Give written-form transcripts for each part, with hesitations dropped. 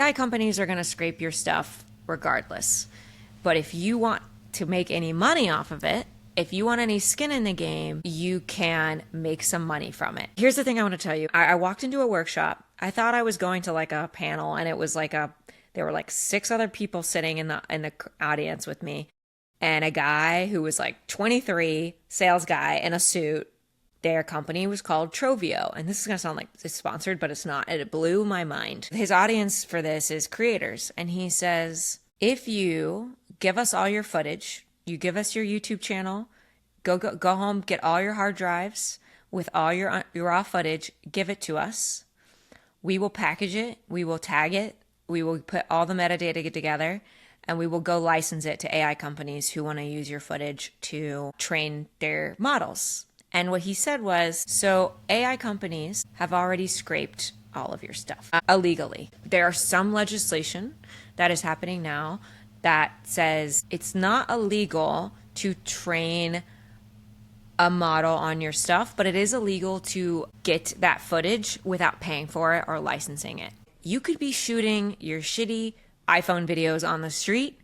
AI companies are going to scrape your stuff regardless. But if you want to make any money off of it, if you want any skin in the game, you can make some money from it. Here's the thing I want to tell you. I walked into a workshop. I thought I was going to like a panel, and it was like there were like 6 other people sitting in the audience with me, and a guy who was like 23, sales guy in a suit. Their company was called Trovio, and this is going to sound like it's sponsored, but it's not. It blew my mind. His audience for this is creators, and he says, if you give us all your footage, you give us your YouTube channel, go home, get all your hard drives with all your raw footage, give it to us. We will package it, we will tag it, we will put all the metadata together, and we will go license it to AI companies who want to use your footage to train their models. And what he said was, so AI companies have already scraped all of your stuff illegally. There are some legislation that is happening now that says it's not illegal to train a model on your stuff, but it is illegal to get that footage without paying for it or licensing it. You could be shooting your shitty iPhone videos on the street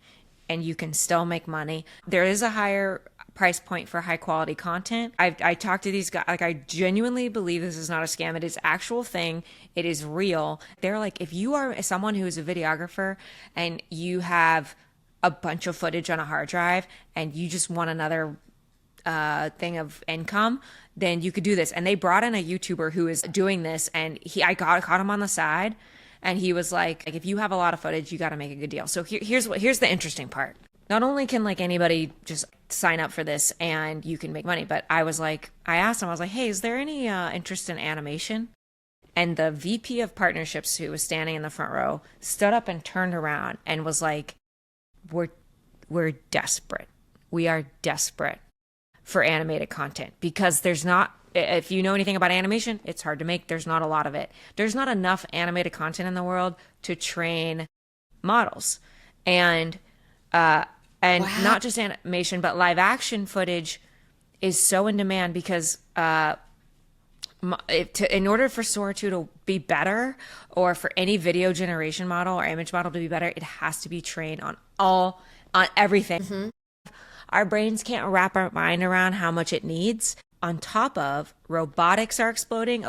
and you can still make money. There is a higher price point for high quality content. I talked to these guys, like I genuinely believe this is not a scam. It is actual thing. It is real. They're like, if you are someone who is a videographer and you have a bunch of footage on a hard drive and you just want another thing of income, then you could do this. And they brought in a YouTuber who is doing this, and I caught him on the side, and he was like if you have a lot of footage, you got to make a good deal. So here's the interesting part. Not only can like anybody just sign up for this and you can make money, but I asked him, I was like, hey, is there any interest in animation? And the VP of partnerships, who was standing in the front row, stood up and turned around and was like, we're desperate. We are desperate for animated content, because there's not, if you know anything about animation, it's hard to make. There's not a lot of it. There's not enough animated content in the world to train models. And wow. Not just animation, but live action footage is so in demand because in order for Sora 2 to be better, or for any video generation model or image model to be better, it has to be trained on everything. Mm-hmm. Our brains can't wrap our mind around how much it needs. On top of robotics are exploding.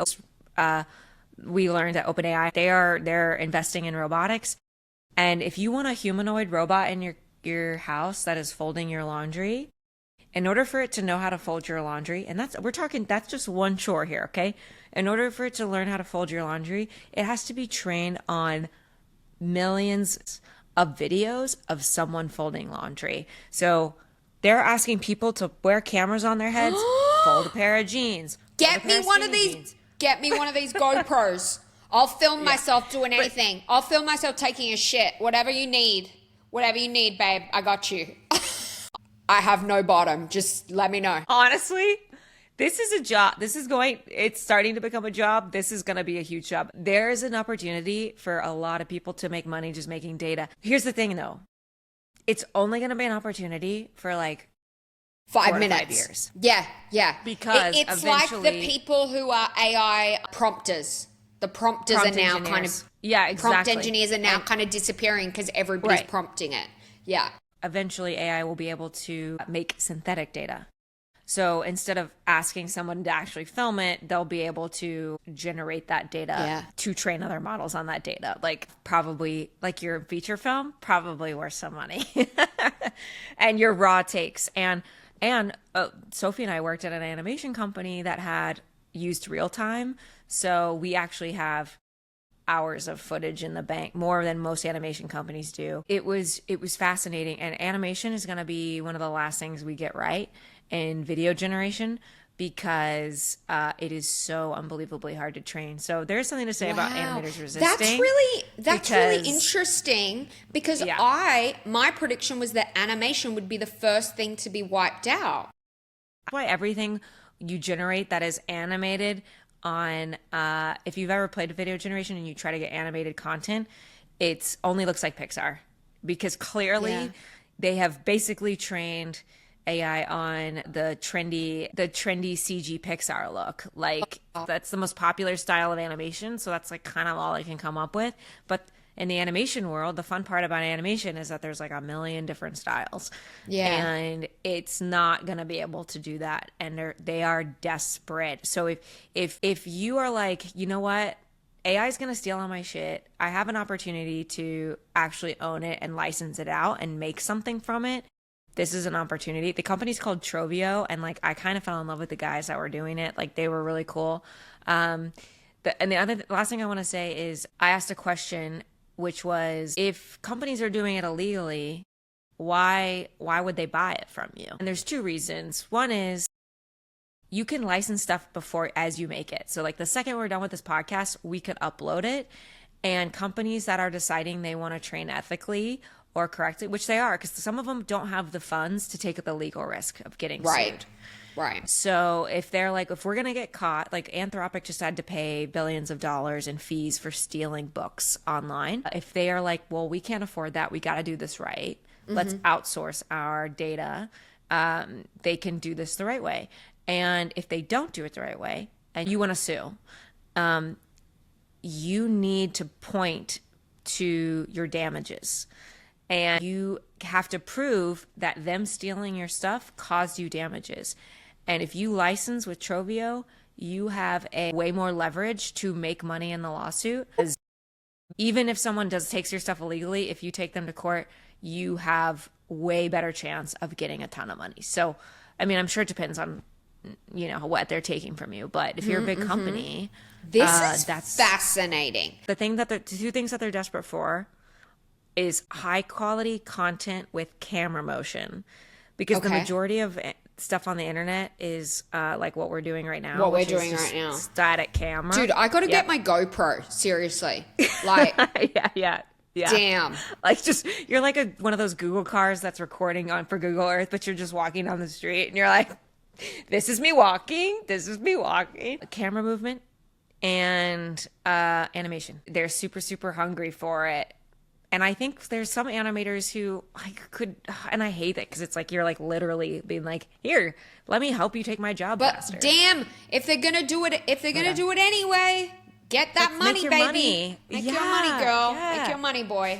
We learned at OpenAI they're investing in robotics, and if you want a humanoid robot in your house that is folding your laundry, in order for it to know how to fold your laundry, and that's just one chore here, okay? In order for it to learn how to fold your laundry, it has to be trained on millions of videos of someone folding laundry. So they're asking people to wear cameras on their heads, fold a pair of jeans. Get me one of these GoPros. I'll film myself doing anything. I'll film myself taking a shit. Whatever you need, babe. I got you. I have no bottom. Just let me know. Honestly, this is a job. It's starting to become a job. This is going to be a huge job. There is an opportunity for a lot of people to make money just making data. Here's the thing though. It's only going to be an opportunity for like 5 minutes. 5 years. Yeah. Because it's like the people who are AI prompters. The prompters are now engineers. Kind of... Yeah, exactly. Prompt engineers are now kind of disappearing because everybody's prompting it. Yeah. Eventually, AI will be able to make synthetic data. So instead of asking someone to actually film it, they'll be able to generate that data to train other models on that data. Like probably like your feature film, probably worth some money. And your raw takes. And Sophie and I worked at an animation company that had used real time. So we actually have hours of footage in the bank, more than most animation companies do. It was fascinating. And animation is going to be one of the last things we get right in video generation, because it is so unbelievably hard to train. So there's something to say about animators resisting. That's really interesting, because my prediction was that animation would be the first thing to be wiped out. That's why everything you generate that is animated on, if you've ever played video generation and you try to get animated content, it only looks like Pixar, because clearly they have basically trained AI on the trendy CG Pixar look. Like that's the most popular style of animation, so that's like kind of all I can come up with. But in the animation world, the fun part about animation is that there's like a million different styles. Yeah. And it's not going to be able to do that. And they are desperate. So if you are like, you know what? AI is going to steal all my shit. I have an opportunity to actually own it and license it out and make something from it. This is an opportunity. The company's called Trovio, and like I kind of fell in love with the guys that were doing it. Like they were really cool. The last thing I want to say is I asked a question, which was, if companies are doing it illegally, why would they buy it from you? And there's two reasons. One is you can license stuff before as you make it. So like the second we're done with this podcast, we could upload it, and companies that are deciding they want to train ethically or correctly, which they are, because some of them don't have the funds to take the legal risk of getting sued. Right. So if they're like, if we're going to get caught, like Anthropic just had to pay billions of dollars in fees for stealing books online. If they are like, well, we can't afford that, we got to do this right. Let's outsource our data. They can do this the right way. And if they don't do it the right way and you want to sue, you need to point to your damages. And you have to prove that them stealing your stuff caused you damages. And if you license with Trovio, you have a way more leverage to make money in the lawsuit. Even if someone takes your stuff illegally, if you take them to court, you have way better chance of getting a ton of money. So, I mean, I'm sure it depends on, you know, what they're taking from you. But if you're a big company, that's fascinating. The two things that they're desperate for is high quality content with camera motion, because the majority of stuff on the internet is like what we're doing right now. Static camera. Dude, I got to get my GoPro. Seriously. Like, yeah. Damn. Like just, you're like one of those Google cars that's recording for Google Earth, but you're just walking down the street and you're like, this is me walking. Camera movement and animation. They're super, super hungry for it. And I think there's some animators who and I hate it because it's like you're like literally being like, here, let me help you take my job faster. But damn, if they're gonna do it, do it anyway, get that money, baby. Money. Make your money, girl. Make your money, boy.